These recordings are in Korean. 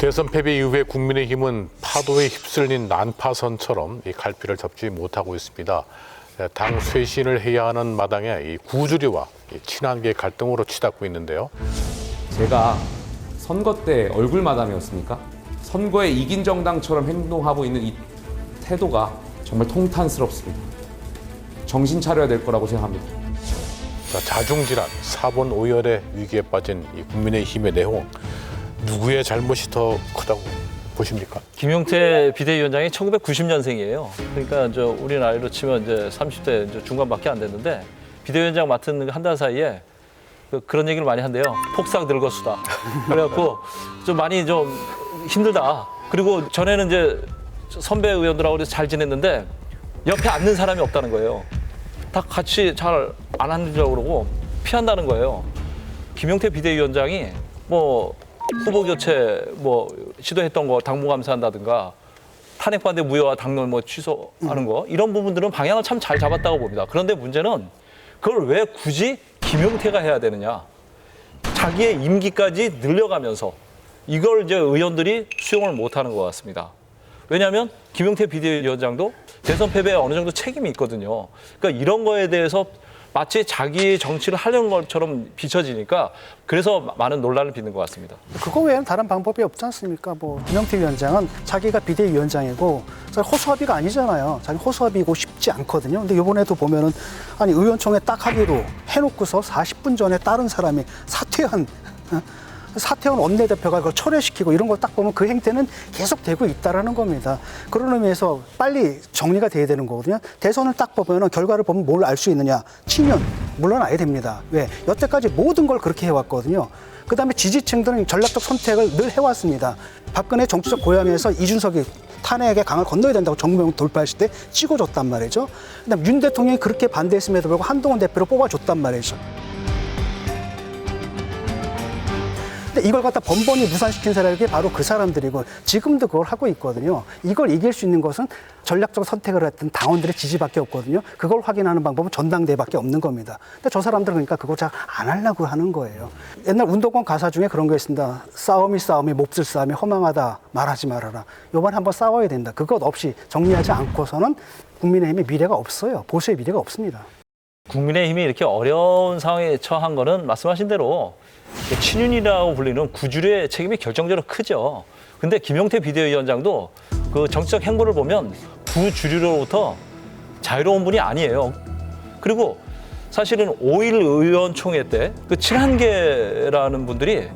대선 패배 이후에 국민의힘은 파도에 휩쓸린 난파선처럼 이 갈피를 잡지 못하고 있습니다. 당 쇄신을 해야 하는 마당에 이 구주리와 친한계 갈등으로 치닫고 있는데요. 제가 선거 때 얼굴 마담이었습니까? 선거에 이긴 정당처럼 행동하고 있는 이 태도가 정말 통탄스럽습니다. 정신 차려야 될 거라고 생각합니다. 자중질환, 사본 오열의 위기에 빠진 이 국민의힘의 내홍, 누구의 잘못이 더 크다고 보십니까? 김용태 비대위원장이 1990년생이에요. 그러니까 우리 나이로 치면 이제 30대 이제 중반밖에 안 됐는데 비대위원장 맡은 한 달 사이에 그런 얘기를 많이 한대요. 폭삭 늙었수다. 그래갖고 좀 많이 좀 힘들다. 그리고 전에는 이제 선배 의원들하고 잘 지냈는데 옆에 앉는 사람이 없다는 거예요. 다 같이 잘 안 앉으려고 그러고 피한다는 거예요. 김용태 비대위원장이 뭐 후보 교체 뭐 시도했던 거 당무감사한다든가 탄핵 반대 무효화 당론 뭐 취소하는 거 이런 부분들은 방향을 참 잘 잡았다고 봅니다. 그런데 문제는 그걸 왜 굳이 김용태가 해야 되느냐? 자기의 임기까지 늘려가면서 이걸 이제 의원들이 수용을 못하는 것 같습니다. 왜냐하면 김용태 비대위원장도 대선 패배에 어느 정도 책임이 있거든요. 그러니까 이런 거에 대해서 마치 자기 정치를 하려는 것처럼 비춰지니까 그래서 많은 논란을 빚는 것 같습니다. 그거 외에는 다른 방법이 없지 않습니까? 뭐 김용태 위원장은 자기가 비대위원장이고 허수아비가 아니잖아요. 자기 허수아비고 싶지 않거든요. 근데 이번에도 보면은 아니 의원총회 딱 하기로 해놓고서 40분 전에 다른 사람이 사퇴한 원내대표가 그걸 철회시키고 이런 걸 딱 보면 그 행태는 계속 되고 있다라는 겁니다. 그런 의미에서 빨리 정리가 돼야 되는 거거든요. 대선을 딱 보면 결과를 보면 뭘 알 수 있느냐? 치면 물러나야 됩니다. 왜? 여태까지 모든 걸 그렇게 해왔거든요. 그다음에 지지층들은 전략적 선택을 늘 해왔습니다. 박근혜 정치적 고향에서 이준석이 탄핵의 강을 건너야 된다고 정부영 돌파했을 때 찍어줬단 말이죠. 그다음 윤 대통령이 그렇게 반대했음에도 불구하고 한동훈 대표를 뽑아줬단 말이죠. 근데 이걸 갖다 번번이 무산시킨 사람이 바로 그 사람들이고 지금도 그걸 하고 있거든요. 이걸 이길 수 있는 것은 전략적 선택을 했던 당원들의 지지밖에 없거든요. 그걸 확인하는 방법은 전당대회밖에 없는 겁니다. 근데 저 사람들은 그러니까 그걸 잘 안 하려고 하는 거예요. 옛날 운동권 가사 중에 그런 거 있습니다. 싸움이 몹쓸 싸움이 허망하다 말하지 말아라. 이번에 한번 싸워야 된다. 그것 없이 정리하지 않고서는 국민의힘의 미래가 없어요. 보수의 미래가 없습니다. 국민의힘이 이렇게 어려운 상황에 처한 거는 말씀하신 대로 친윤이라고 불리는 구주류의 책임이 결정적으로 크죠. 근데 김용태 비대위원장도 그 정치적 행보를 보면 구주류로부터 자유로운 분이 아니에요. 그리고 사실은 5.1 의원총회 때 그 친한계라는 분들이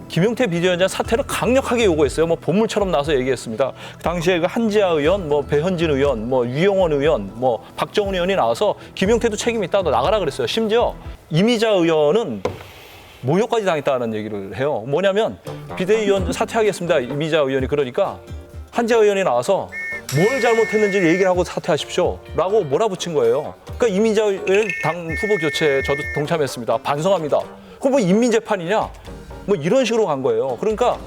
김용태 비대위원장 사퇴를 강력하게 요구했어요. 뭐 본물처럼 나서 얘기했습니다. 당시에 그 한지아 의원, 뭐 배현진 의원, 뭐 유영원 의원, 뭐 박정훈 의원이 나와서 김용태도 책임이 있다, 너 나가라 그랬어요. 심지어 이미자 의원은 모욕까지 당했다는 얘기를 해요. 뭐냐면 비대위원 사퇴하겠습니다. 이미자 의원이 그러니까 한지아 의원이 나와서 뭘 잘못했는지 얘기를 하고 사퇴하십시오. 라고 몰아붙인 거예요. 그러니까 이미자 의원 당 후보 교체에 저도 동참했습니다. 반성합니다. 그럼 뭐 인민재판이냐? 뭐 이런 식으로 간 거예요. 그러니까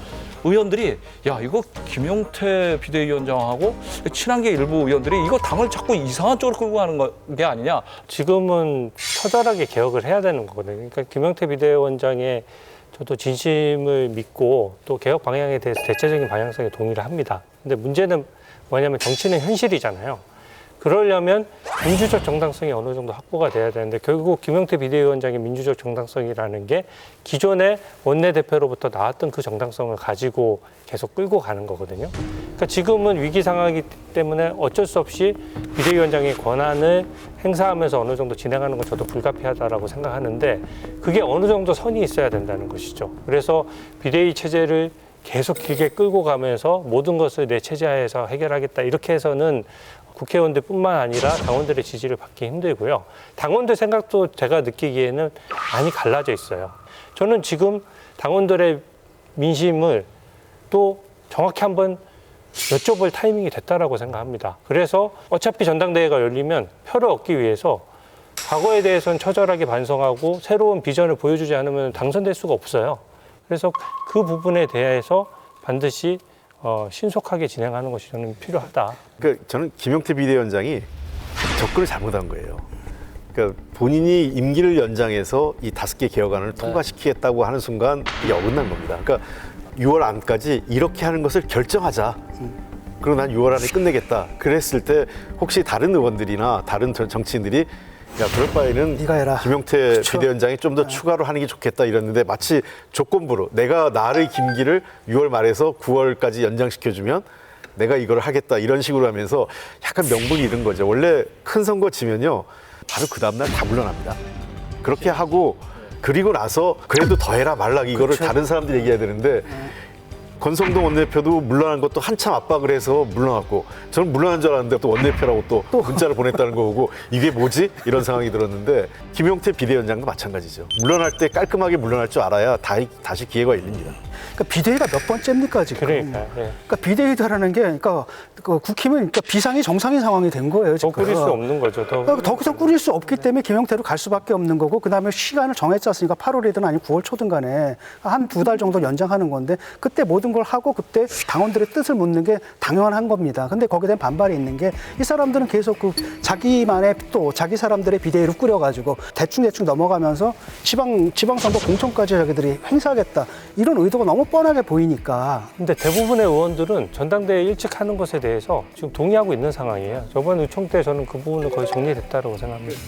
의원들이 야 이거 김용태 비대위원장하고 친한계 일부 의원들이 이거 당을 자꾸 이상한 쪽으로 끌고 가는 게 아니냐. 지금은 처절하게 개혁을 해야 되는 거거든요. 그러니까 김용태 비대위원장의 저도 진심을 믿고 또 개혁 방향에 대해서 대체적인 방향성에 동의를 합니다. 근데 문제는 뭐냐면 정치는 현실이잖아요. 그러려면 민주적 정당성이 어느 정도 확보가 돼야 되는데 결국 김용태 비대위원장의 민주적 정당성이라는 게 기존의 원내대표로부터 나왔던 그 정당성을 가지고 계속 끌고 가는 거거든요. 그러니까 지금은 위기 상황이기 때문에 어쩔 수 없이 비대위원장의 권한을 행사하면서 어느 정도 진행하는 건 저도 불가피하다라고 생각하는데 그게 어느 정도 선이 있어야 된다는 것이죠. 그래서 비대위 체제를 계속 길게 끌고 가면서 모든 것을 내 체제하에서 해결하겠다 이렇게 해서는 국회의원들뿐만 아니라 당원들의 지지를 받기 힘들고요. 당원들 생각도 제가 느끼기에는 많이 갈라져 있어요. 저는 지금 당원들의 민심을 또 정확히 한번 여쭤볼 타이밍이 됐다라고 생각합니다. 그래서 어차피 전당대회가 열리면 표를 얻기 위해서 과거에 대해서는 처절하게 반성하고 새로운 비전을 보여주지 않으면 당선될 수가 없어요. 그래서 그 부분에 대해서 반드시 신속하게 진행하는 것이 저는 필요하다. 그러니까 저는 김용태 비대위원장이 접근을 잘못한 거예요. 그러니까 본인이 임기를 연장해서 이 5개 개혁안을 통과시키겠다고 하는 순간 이게 어긋난 겁니다. 그러니까 6월 안까지 이렇게 하는 것을 결정하자. 그리고 난 6월 안에 끝내겠다. 그랬을 때 혹시 다른 의원들이나 다른 정치인들이 야, 그럴 바에는 네가 해라. 김용태 그쵸. 비대위원장이 좀 더 추가로 하는 게 좋겠다 이랬는데 마치 조건부로 내가 나의 김기를 6월 말에서 9월까지 연장시켜주면 내가 이걸 하겠다 이런 식으로 하면서 약간 명분이 잃은 거죠. 원래 큰 선거 지면요. 바로 그 다음날 다 물러납니다. 그렇게 하고 그리고 나서 그래도 더 해라 말라 이거를 그렇죠. 다른 사람들이 얘기해야 되는데 권성동 원내대표도 물러난 것도 한참 압박을 해서 물러났고 저는 물러난 줄 알았는데 또 원내대표라고 또 문자를 보냈다는 거 보고 이게 뭐지? 이런 상황이 들었는데 김용태 비대위원장도 마찬가지죠. 물러날 때 깔끔하게 물러날 줄 알아야 다시 기회가 열립니다. 그러니까 비대위가 몇 번째입니까 지금? 그러니까 예. 그러니까 비대위라는 게 그러니까 그 국힘은 그러니까 비상이 정상인 상황이 된 거예요. 더 지금. 꾸릴 수 없는 거죠. 그러니까 더 이상 꾸릴 수 없기 때문에 김용태로 갈 수밖에 없는 거고 그다음에 시간을 정했지 않습니까? 8월이든 아니면 9월 초든 간에 한 2달 정도 연장하는 건데 그때 모든 걸 하고 그때 당원들의 뜻을 묻는 게 당연한 겁니다. 근데 거기에 대한 반발이 있는 게 이 사람들은 계속 그 자기만의 또 자기 사람들의 비대위를 꾸려가지고 대충 넘어가면서 지방선거 공천까지 자기들이 행사하겠다 이런 의도가 너무 뻔하게 보이니까 근데 대부분의 의원들은 전당대회 일찍 하는 것에 대해서 지금 동의하고 있는 상황이에요. 저번 의총 때 저는 그 부분은 거의 정리됐다고 생각합니다.